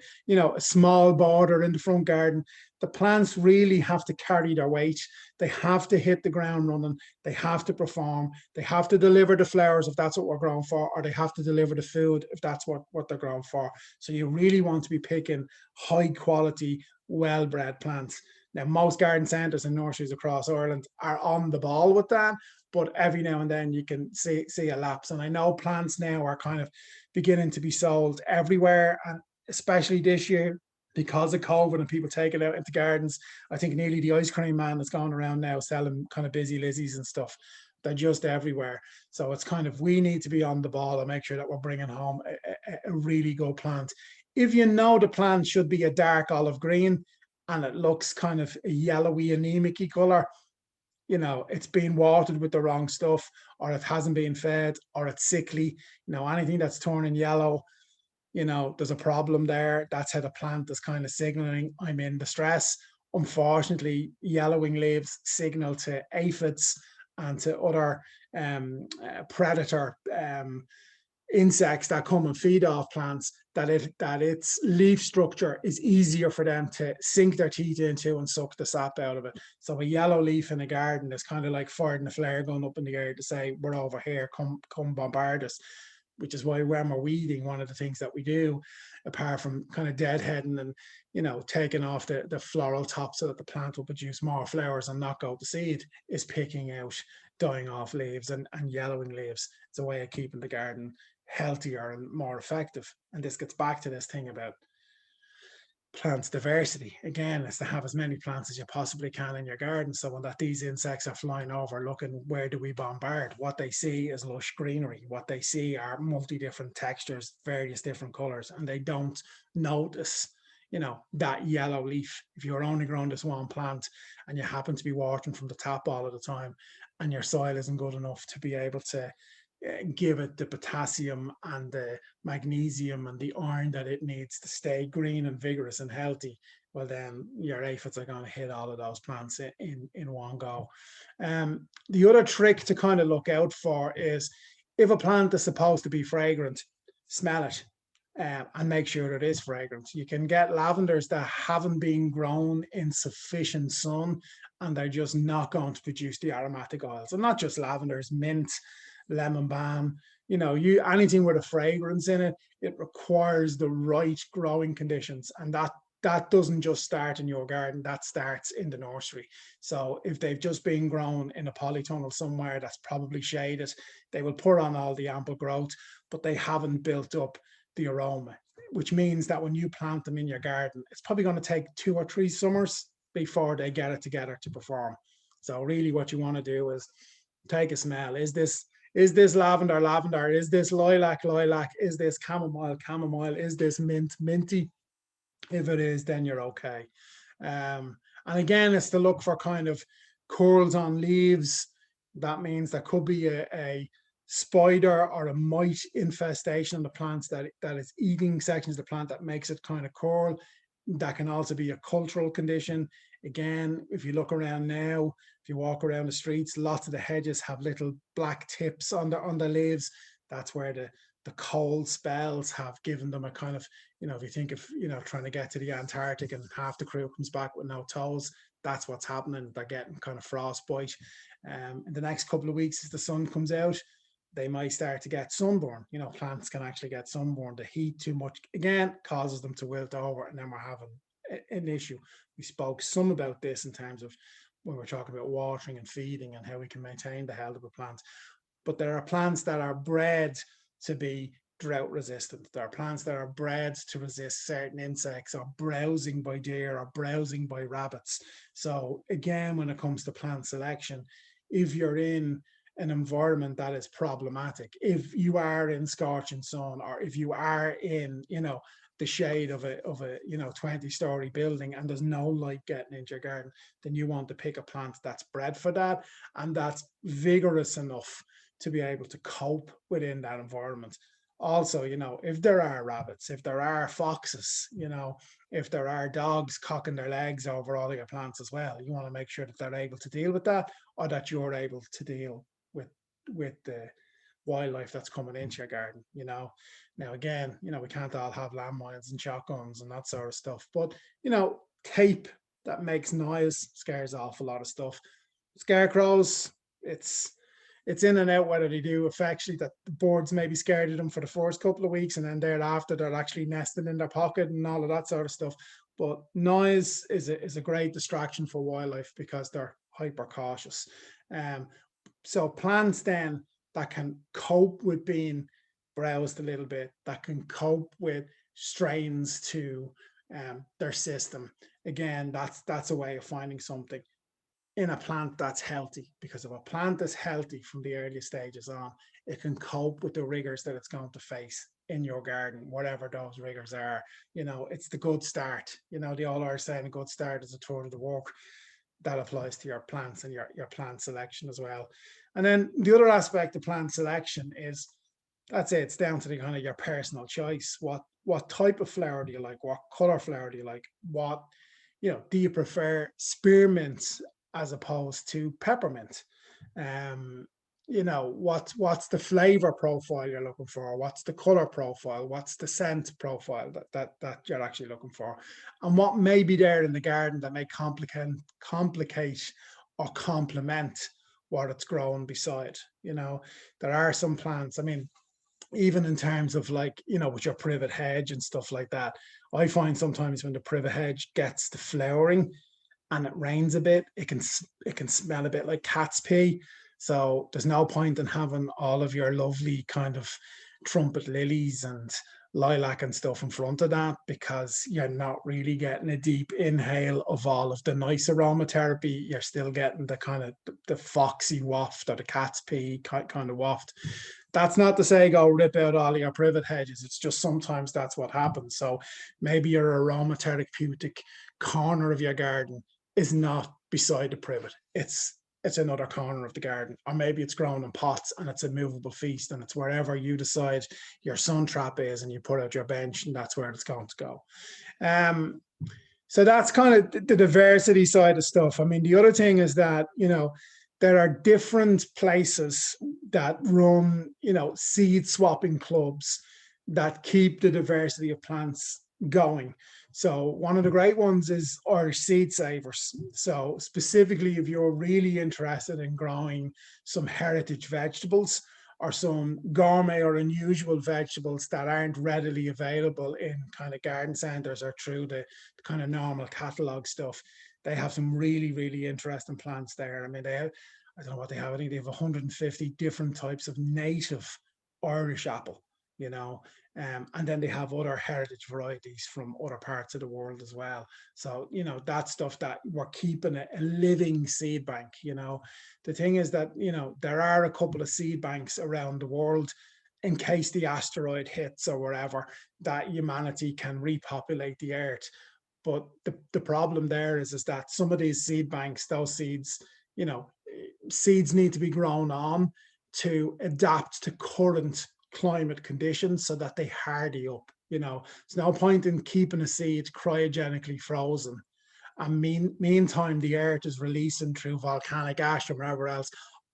small border in the front garden, the plants really have to carry their weight. They have to hit the ground running. They have to perform. They have to deliver the flowers if that's what we're growing for, or they have to deliver the food if that's what they're growing for. So you really want to be picking high quality, well-bred plants. Now, most garden centres and nurseries across Ireland are on the ball with that, but every now and then you can see a lapse. And I know plants now are kind of beginning to be sold everywhere, and especially this year, because of COVID and people taking it out into gardens. I think nearly the ice cream man is going around now selling kind of busy lizzies and stuff. They're just everywhere. So it's kind of, we need to be on the ball and make sure that we're bringing home a really good plant. If you know the plant should be a dark olive green and it looks kind of a yellowy, anemic-y color, it's been watered with the wrong stuff, or it hasn't been fed, or it's sickly, anything that's turning yellow, there's a problem there. That's how the plant is kind of signaling I'm in distress. Unfortunately, yellowing leaves signal to aphids and to other predator insects that come and feed off plants, that its leaf structure is easier for them to sink their teeth into and suck the sap out of it. So a yellow leaf in a garden is kind of like firing a flare gun up in the air to say, we're over here, come bombard us. which is why when we're weeding, one of the things that we do, apart from kind of deadheading and, taking off the floral top so that the plant will produce more flowers and not go to seed, is picking out dying off leaves and yellowing leaves. It's a way of keeping the garden healthier and more effective. And this gets back to this thing about plants diversity. Again, is to have as many plants as you possibly can in your garden, so when these insects are flying over looking, where do we bombard? What they see is lush greenery. What they see are multi different textures, various different colors, and they don't notice that yellow leaf. If you're only growing this one plant and you happen to be watering from the tap all of the time, and your soil isn't good enough to be able to give it the potassium and the magnesium and the iron that it needs to stay green and vigorous and healthy, well, then your aphids are going to hit all of those plants in one go. The other trick to kind of look out for is, if a plant is supposed to be fragrant, smell it. And make sure it is fragrant. You can get lavenders that haven't been grown in sufficient sun, and they're just not going to produce the aromatic oils. And not just lavenders, mint, lemon balm, anything with a fragrance in it, it requires the right growing conditions. And that doesn't just start in your garden, that starts in the nursery. So if they've just been grown in a polytunnel somewhere that's probably shaded, they will put on all the ample growth, but they haven't built up the aroma, which means that when you plant them in your garden, it's probably going to take 2 or 3 summers before they get it together to perform. So really what you want to do is take a smell. Is this lavender, lavender? Is this lilac, lilac? Is this chamomile, chamomile? Is this mint, minty? If it is, then you're okay. And again, it's to look for kind of curls on leaves. That means there could be a spider or a mite infestation on the plants that is eating sections of the plant that makes it kind of curl. That can also be a cultural condition. Again, if you look around now, if you walk around the streets, lots of the hedges have little black tips on the leaves. That's where the cold spells have given them a kind of, if you think of, trying to get to the Antarctic and half the crew comes back with no toes, that's what's happening. They're getting kind of frostbite. In the next couple of weeks, as the sun comes out, they might start to get sunburn. Plants can actually get sunburn. The heat too much, again, causes them to wilt over, and then we're having an issue. We spoke some about this in terms of when we're talking about watering and feeding and how we can maintain the health of a plant. But there are plants that are bred to be drought resistant. There are plants that are bred to resist certain insects, or browsing by deer, or browsing by rabbits. So again, when it comes to plant selection, if you're in an environment that is problematic, if you are in scorching sun, or if you are in the shade of a 20-story building and there's no light getting into your garden, then you want to pick a plant that's bred for that and that's vigorous enough to be able to cope within that environment. Also, if there are rabbits, if there are foxes, if there are dogs cocking their legs over all of your plants as well, you want to make sure that they're able to deal with that, or that you're able to deal with the wildlife that's coming into your garden. Now again, we can't all have landmines and shotguns and that sort of stuff, but tape that makes noise scares off a lot of stuff. Scarecrows, it's in and out whether they do effectually, that the birds may be scared of them for the first couple of weeks, and then thereafter they're actually nesting in their pocket and all of that sort of stuff. But noise is a great distraction for wildlife because they're hyper cautious. So plants then that can cope with being browsed a little bit, that can cope with strains to their system. Again, that's a way of finding something in a plant that's healthy, because if a plant is healthy from the earliest stages on, it can cope with the rigors that it's going to face in your garden, whatever those rigors are. It's the good start. The old Irish saying, a good start is a third of the work. That applies to your plants and your plant selection as well. And then the other aspect of plant selection is, that's it, it's down to the kind of your personal choice. What type of flower do you like? What color flower do you like? What, do you prefer spearmint as opposed to peppermint? What's the flavor profile you're looking for? What's the color profile? What's the scent profile that you're actually looking for? And what may be there in the garden that may complicate or complement what it's grown beside? There are some plants. I mean, even in terms of like, you know, with your privet hedge and stuff like that. I find sometimes when the privet hedge gets the flowering and it rains a bit, it can smell a bit like cat's pee. So there's no point in having all of your lovely kind of trumpet lilies and lilac and stuff in front of that, because you're not really getting a deep inhale of all of the nice aromatherapy. You're still getting the kind of the foxy waft or the cat's pee kind of waft. That's not to say go rip out all your privet hedges. It's just sometimes that's what happens. So maybe your aromatherapeutic corner of your garden is not beside the privet. It's another corner of the garden, or maybe it's grown in pots and it's a movable feast, and it's wherever you decide your sun trap is, and you put out your bench, and that's where it's going to go. So that's kind of the diversity side of stuff. I mean, the other thing is that, you know, there are different places that run, you know, seed swapping clubs that keep the diversity of plants going. So one of the great ones is Irish Seed Savers. So specifically, if you're really interested in growing some heritage vegetables or some gourmet or unusual vegetables that aren't readily available in kind of garden centers or through the kind of normal catalog stuff, they have some really, really interesting plants there. I mean, they have, I don't know what they have. I think they have 150 different types of native Irish apple, you know, and then they have other heritage varieties from other parts of the world as well. So, you know, that stuff that we're keeping a living seed bank, you know. The thing is that, you know, there are a couple of seed banks around the world in case the asteroid hits or wherever, that humanity can repopulate the earth. But the problem there is that some of these seed banks, those seeds, you know, seeds need to be grown on to adapt to current climate conditions so that they hardy up. You know, there's no point in keeping a seed cryogenically frozen. And meantime, the earth is releasing through volcanic ash or wherever else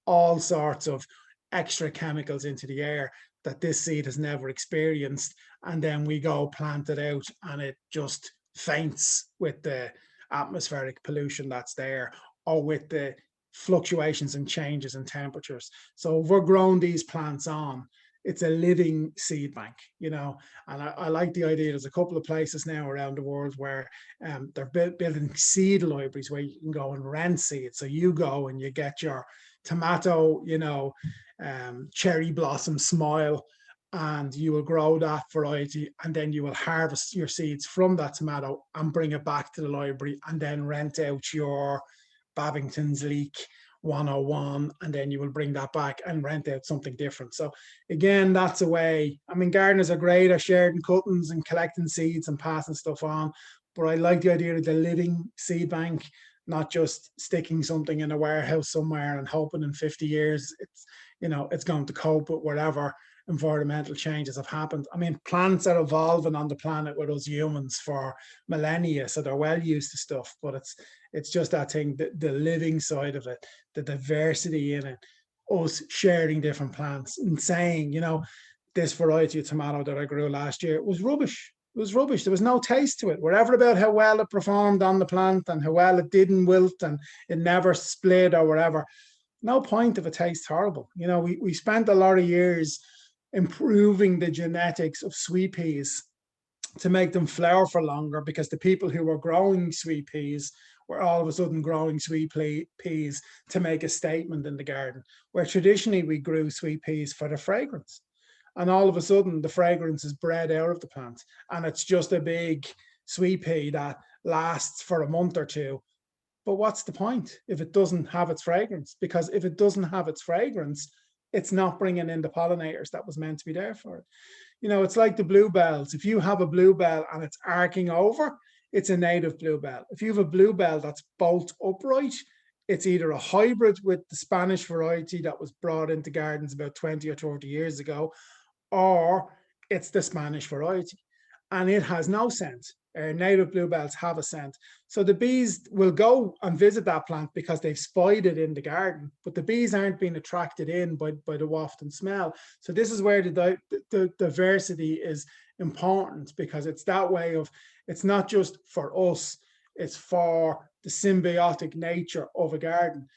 all sorts of extra chemicals into the air that this seed has never experienced. And then we go plant it out and it just faints with the atmospheric pollution that's there, or with the fluctuations and changes in temperatures. So if we're growing these plants on, it's a living seed bank, you know. And I like the idea. There's a couple of places now around the world where they're building seed libraries where you can go and rent seeds. So you go and you get your tomato, you know, cherry blossom smile, and you will grow that variety, and then you will harvest your seeds from that tomato and bring it back to the library, and then rent out your Babington's Leek 101, and then you will bring that back and rent out something different. So again, that's a way. I mean, gardeners are great at sharing cuttings and collecting seeds and passing stuff on, but I like the idea of the living seed bank, not just sticking something in a warehouse somewhere and hoping in 50 years it's, you know, it's going to cope with whatever environmental changes have happened. I mean, plants are evolving on the planet with us humans for millennia, so they're well used to stuff, but it's just that thing, the living side of it, the diversity in it, us sharing different plants and saying, you know, this variety of tomato that I grew last year was rubbish. It was rubbish. There was no taste to it. Whatever about how well it performed on the plant and how well it didn't wilt and it never split or whatever. No point if it tastes horrible. You know, we spent a lot of years improving the genetics of sweet peas to make them flower for longer, because the people who were growing sweet peas were all of a sudden growing sweet peas to make a statement in the garden, where traditionally we grew sweet peas for the fragrance. And all of a sudden the fragrance is bred out of the plant, and it's just a big sweet pea that lasts for a month or two. But what's the point if it doesn't have its fragrance? Because if it doesn't have its fragrance, it's not bringing in the pollinators that was meant to be there for it. You know, it's like the bluebells. If you have a bluebell and it's arcing over, it's a native bluebell. If you have a bluebell that's bolt upright, it's either a hybrid with the Spanish variety that was brought into gardens about 20 or 30 years ago, or it's the Spanish variety. And it has no scent. Native bluebells have a scent. So the bees will go and visit that plant because they've spied it in the garden, but the bees aren't being attracted in by the waft and smell. So this is where the diversity is important, because it's that way of, it's not just for us, it's for the symbiotic nature of a garden.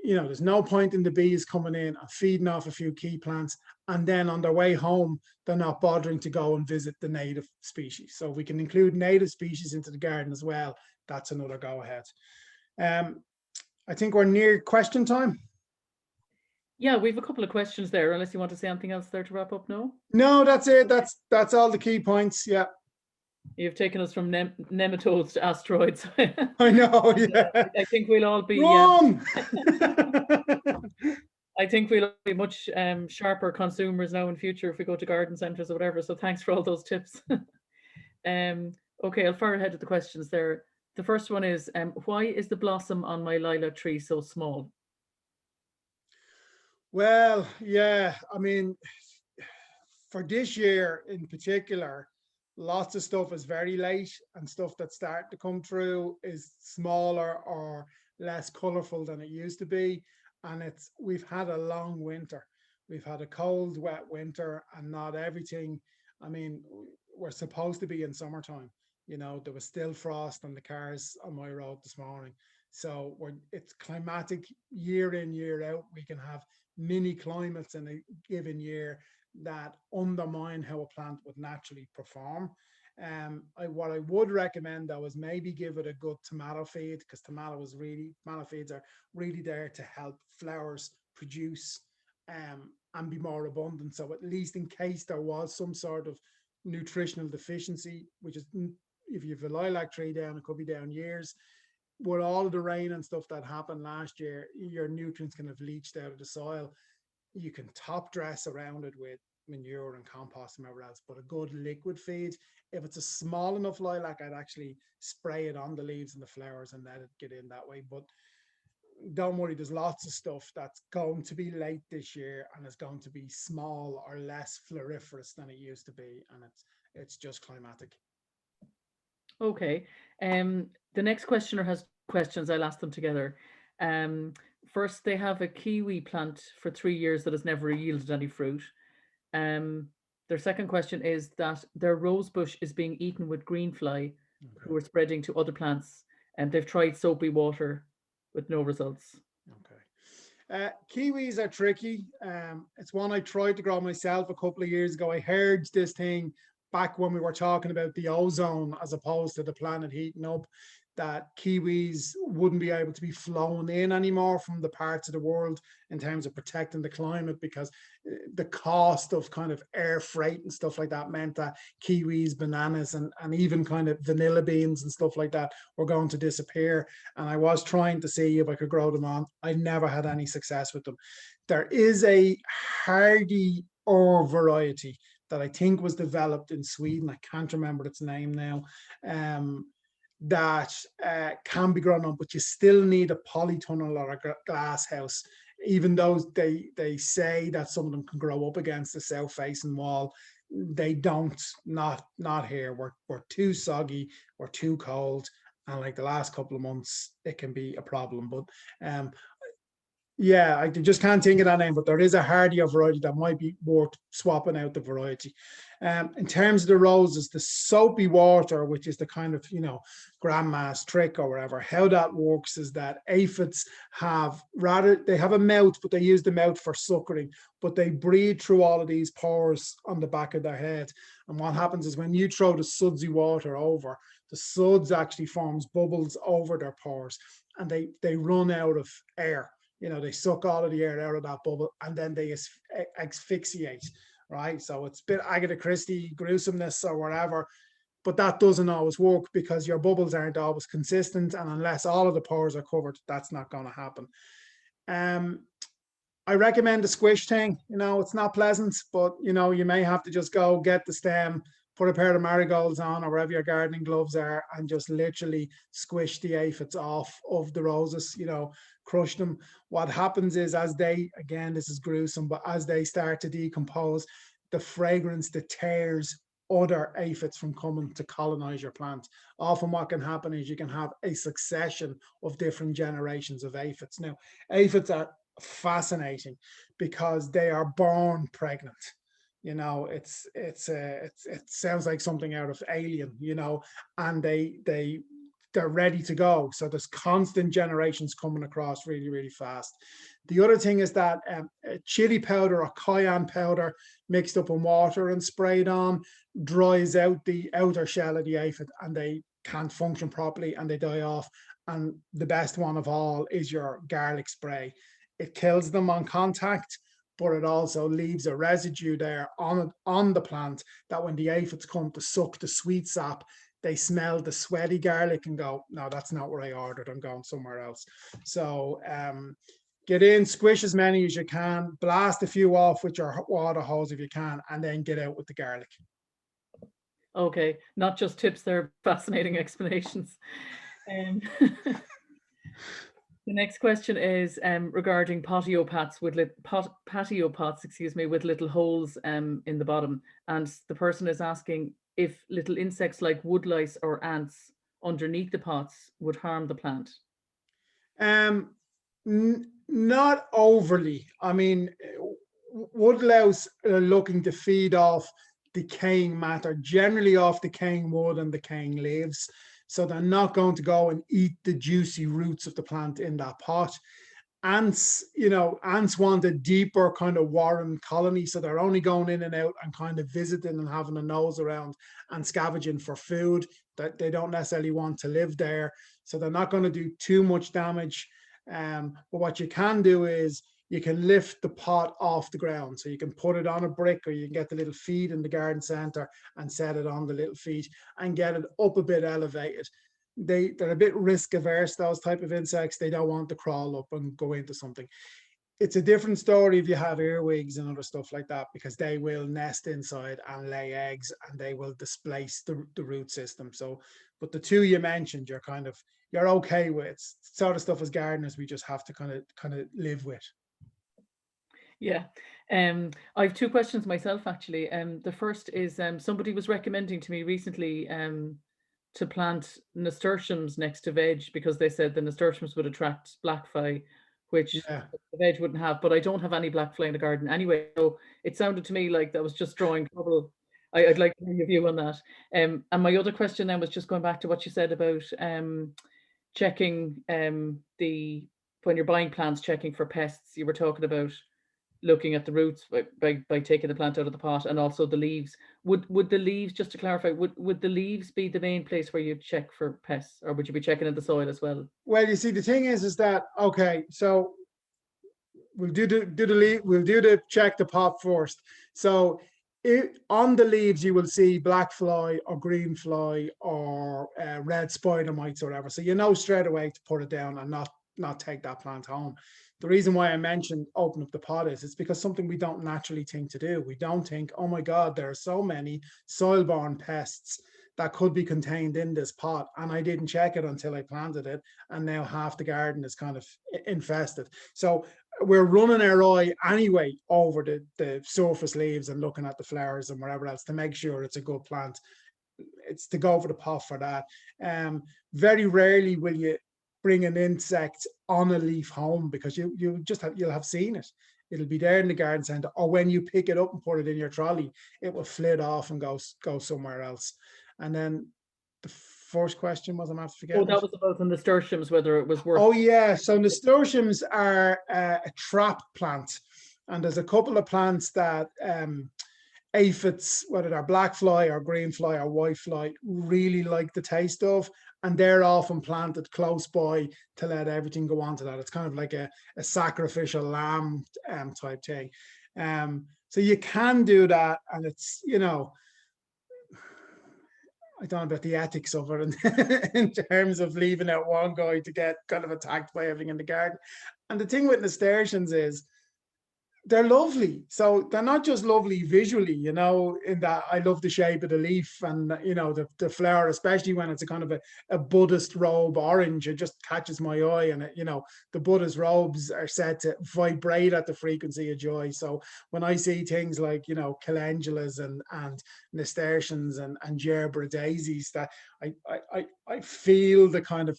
You know, there's no point in the bees coming in and feeding off a few key plants, and then on their way home, they're not bothering to go and visit the native species. So if we can include native species into the garden as well, that's another go ahead. I think we're near question time. Yeah, we have a couple of questions there, unless you want to say anything else there to wrap up. No? No, that's it. That's all the key points. Yeah. You've taken us from nematodes to asteroids. I know, yeah. I think we'll all be Wrong! I think we'll be much sharper consumers now in future if we go to garden centres or whatever. So thanks for all those tips. Okay, I'll fire ahead with the questions there. The first one is, why is the blossom on my lilac tree so small? Well, yeah, I mean, for this year in particular, lots of stuff is very late, and stuff that's starting to come through is smaller or less colorful than it used to be. And we've had a long winter. We've had a cold, wet winter, and not everything. I mean, we're supposed to be in summertime. You know, there was still frost on the cars on my road this morning. So it's climatic year in, year out. We can have mini climates in a given year that undermine how a plant would naturally perform. What I would recommend though is maybe give it a good tomato feed, because tomato feeds are really there to help flowers produce and be more abundant. So at least in case there was some sort of nutritional deficiency, which is, if you have a lilac tree down, it could be down years. With all of the rain and stuff that happened last year, your nutrients can have leached out of the soil. You can top dress around it with manure and compost and whatever else, but a good liquid feed. If it's a small enough lilac, I'd actually spray it on the leaves and the flowers and let it get in that way. But don't worry, there's lots of stuff that's going to be late this year, and it's going to be small or less floriferous than it used to be, and it's just climatic. Okay. The next questioner has questions. I'll ask them together. First, they have a kiwi plant for 3 years that has never yielded any fruit. Their second question is that their rose bush is being eaten with greenfly, who are spreading to other plants, and they've tried soapy water with no results. Okay. Kiwis are tricky. It's one I tried to grow myself a couple of years ago. I heard this thing back when we were talking about the ozone as opposed to the planet heating up, that kiwis wouldn't be able to be flown in anymore from the parts of the world in terms of protecting the climate, because the cost of kind of air freight and stuff like that meant that kiwis, bananas, and even kind of vanilla beans and stuff like that were going to disappear. And I was trying to see if I could grow them on. I never had any success with them. There is a hardy variety that I think was developed in Sweden. I can't remember its name now. That can be grown on, but you still need a polytunnel or a glass house. Even though they say that some of them can grow up against the south facing wall, they don't. Not here. We're too soggy, we're too cold, and like the last couple of months, it can be a problem. But yeah, I just can't think of that name, but there is a hardier variety that might be worth swapping out the variety. In terms of the roses, the soapy water, which is the kind of, grandma's trick or whatever, how that works is that aphids they have a mouth, but they use the mouth for suckering, but they breathe through all of these pores on the back of their head. And what happens is when you throw the sudsy water over, the suds actually forms bubbles over their pores, and they run out of air. They suck all of the air out of that bubble, and then they asphyxiate, right? So it's a bit Agatha Christie gruesomeness or whatever, but that doesn't always work because your bubbles aren't always consistent, and unless all of the pores are covered, that's not going to happen. I recommend the squish thing. It's not pleasant, but you may have to just go get the stem, put a pair of marigolds on or wherever your gardening gloves are, and just literally squish the aphids off of the roses, crush them. What happens is, again, this is gruesome, but as they start to decompose, the fragrance deters other aphids from coming to colonize your plant. Often what can happen is you can have a succession of different generations of aphids. Now, aphids are fascinating because they are born pregnant. It sounds like something out of Alien, and they they're ready to go. So there's constant generations coming across really, really fast. The other thing is that chili powder or cayenne powder mixed up in water and sprayed on dries out the outer shell of the aphid, and they can't function properly and they die off. And the best one of all is your garlic spray. It kills them on contact, but it also leaves a residue there on the plant that when the aphids come to suck the sweet sap, they smell the sweaty garlic and go, no, that's not what I ordered. I'm going somewhere else. So get in, squish as many as you can, blast a few off with your water hose if you can, and then get out with the garlic. Okay, not just tips, they're fascinating explanations. The next question is regarding patio pots with patio pots, excuse me, with little holes in the bottom, and the person is asking if little insects like woodlice or ants underneath the pots would harm the plant. Not overly. I mean, woodlouse are looking to feed off decaying matter, generally off decaying wood and decaying leaves. So they're not going to go and eat the juicy roots of the plant in that pot. Ants, ants want a deeper kind of warren colony. So they're only going in and out and kind of visiting and having a nose around and scavenging for food. That they don't necessarily want to live there. So they're not going to do too much damage. But what you can do is you can lift the pot off the ground. So you can put it on a brick, or you can get the little feet in the garden center and set it on the little feet and get it up a bit elevated. They're a bit risk averse, those type of insects. They don't want to crawl up and go into something. It's a different story if you have earwigs and other stuff like that, because they will nest inside and lay eggs and they will displace the root system. So, but the two you mentioned, you're okay with. It's sort of stuff as gardeners we just have to kind of live with. Yeah. I have two questions myself, actually. The first is somebody was recommending to me recently to plant nasturtiums next to veg, because they said the nasturtiums would attract blackfly, which the veg wouldn't have. But I don't have any blackfly in the garden anyway. So it sounded to me like that was just drawing trouble. I'd like to hear your view on that. And my other question then was just going back to what you said about checking when you're buying plants, checking for pests. You were talking about looking at the roots by taking the plant out of the pot, and also the leaves. Would the leaves, just to clarify, would the leaves be the main place where you check for pests, or would you be checking in the soil as well? Well, you see, the thing is that, okay, so we'll do the check the pot first. So on the leaves you will see black fly or green fly or red spider mites or whatever. So straight away to put it down and not take that plant home. The reason why I mentioned open up the pot is it's because something we don't naturally think to do. We don't think, oh my God, there are so many soil-borne pests that could be contained in this pot. And I didn't check it until I planted it. And now half the garden is kind of infested. So we're running our eye anyway over the surface leaves and looking at the flowers and whatever else to make sure it's a good plant. It's to go over the pot for that. Very rarely will you bring an insect on a leaf home, because you'll have seen it. It'll be there in the garden center, or when you pick it up and put it in your trolley, it will flit off and go somewhere else. And then the first question was, I'm after forgetting. Oh, that was about the nasturtiums, whether it was worth. Oh yeah, so nasturtiums are a trap plant, and there's a couple of plants that aphids, whether they're black fly or green fly or white fly, really like the taste of, and they're often planted close by to let everything go on to that. It's kind of like a sacrificial lamb type thing. So you can do that, and it's, I don't know about the ethics of it in terms of leaving out one guy to get kind of attacked by everything in the garden. And the thing with nasturtiums is they're lovely. So they're not just lovely visually, in that I love the shape of the leaf and, the flower, especially when it's a kind of a Buddhist robe orange. It just catches my eye. And, the Buddhist robes are said to vibrate at the frequency of joy. So when I see things like, calendulas and nasturtiums and gerbera daisies, that I feel the kind of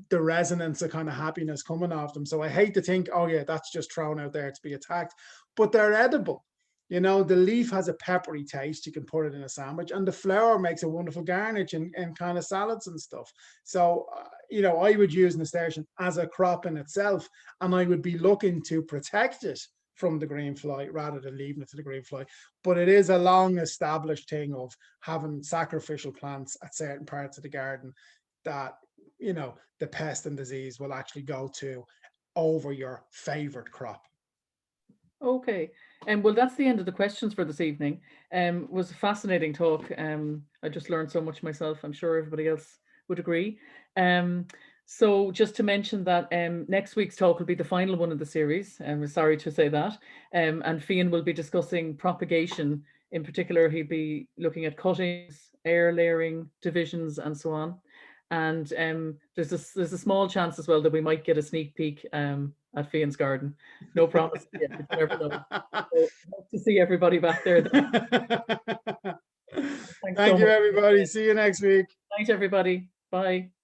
the resonance of kind of happiness coming off them. So I hate to think, oh yeah, that's just thrown out there to be attacked, but they're edible. You know, the leaf has a peppery taste. You can put it in a sandwich, and the flower makes a wonderful garnish in kind of salads and stuff. So, you know, I would use nasturtium as a crop in itself, and I would be looking to protect it from the green fly rather than leaving it to the green fly. But it is a long established thing of having sacrificial plants at certain parts of the garden that, you know, the pest and disease will actually go to over your favorite crop. Okay. Well, that's the end of the questions for this evening. It was a fascinating talk. I just learned so much myself. I'm sure everybody else would agree. So just to mention that next week's talk will be the final one of the series. I'm sorry to say that. And Fiann will be discussing propagation. In particular, he'll be looking at cuttings, air layering, divisions, and so on. And there's a small chance as well that we might get a sneak peek at Fiann's garden. No promise yet, but you never know. So, hope to see everybody back there then. Thanks Thank so you, much. everybody. See you next week. Thanks, everybody. Bye.